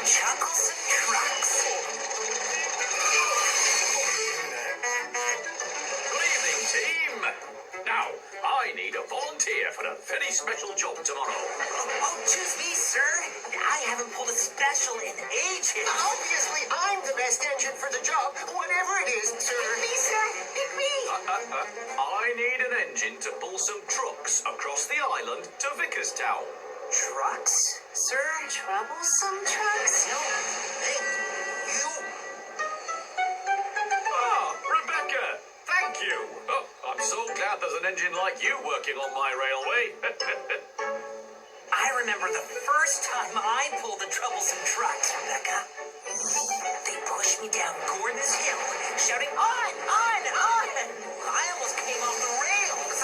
Chucklesome Trucks. Good evening, team. Now, I need a volunteer for a very special job tomorrow. Oh, choose me, sir. I haven't pulled a special in ages. Obviously, I'm the best engine for the job, whatever it is, sir. Pick me, sir. Pick me. I need an engine to pull some trucks across the island to Vickerstown. Trucks, sir? Troublesome Trucks? No. Hey, you. Ah, Rebecca, thank you. Oh, I'm so glad there's an engine like you working on my railway. I remember the first time I pulled the Troublesome Trucks, Rebecca. They pushed me down Gordon's Hill, shouting, on, on, on. I almost came off the rails.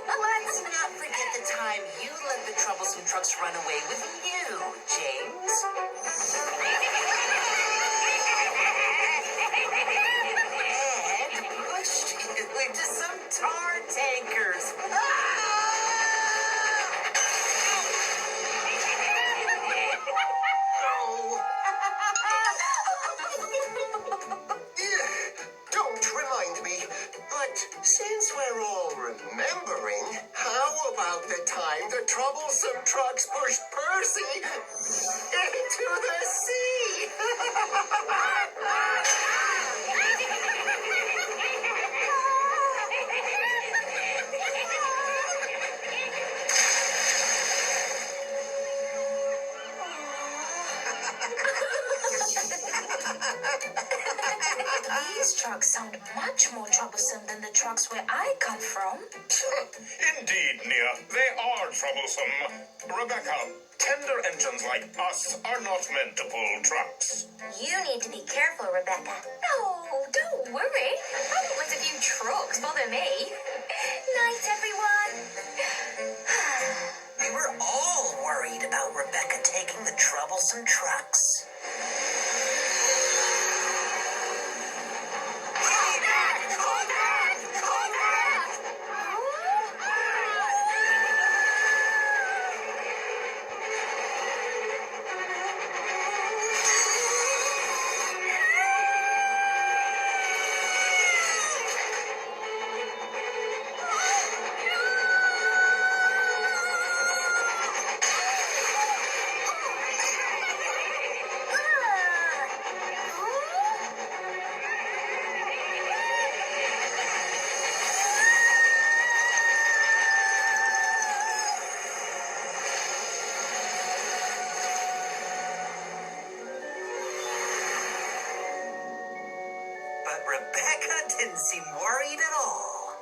Let's not forget the time you let the Troublesome Trucks run away with you, James. And pushed you into some tar tankers. Don't remind me. But since we're all remembering, how about the time the Troublesome Trucks pushed Percy into the sea? These trucks sound much more troublesome than the trucks where I come from. Indeed, Nia, they are troublesome. Rebecca, tender engines like us are not meant to pull trucks. You need to be careful, Rebecca. No, don't worry. I won't let a few trucks bother me. Night, everyone. We were all worried about Rebecca taking the Troublesome Trucks. But Rebecca didn't seem worried at all.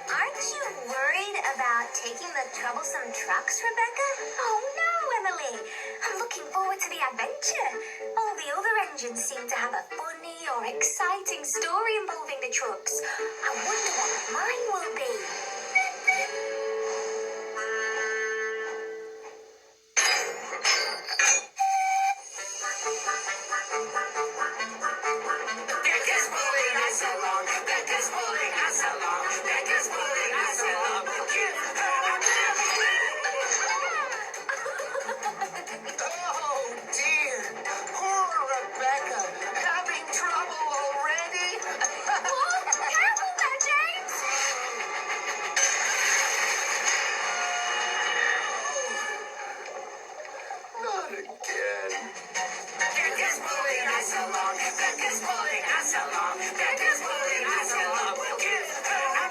Aren't you worried about taking the troublesome trucks, Rebecca? Oh, no, Emily. I'm looking forward to the adventure. All the other engines seem to have a funny or exciting story involving the trucks. I wonder what mine will be. Becca's pulling us along. Becca's pulling us along. Becca's pulling us along. Give her a Oh, dear. Poor Rebecca. Having trouble already? Careful there, James! Not again. Becca's pulling us along. Becca's pulling us along. Becca's pulling us along. Give her a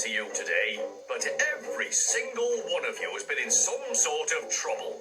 to you today, but every single one of you has been in some sort of trouble.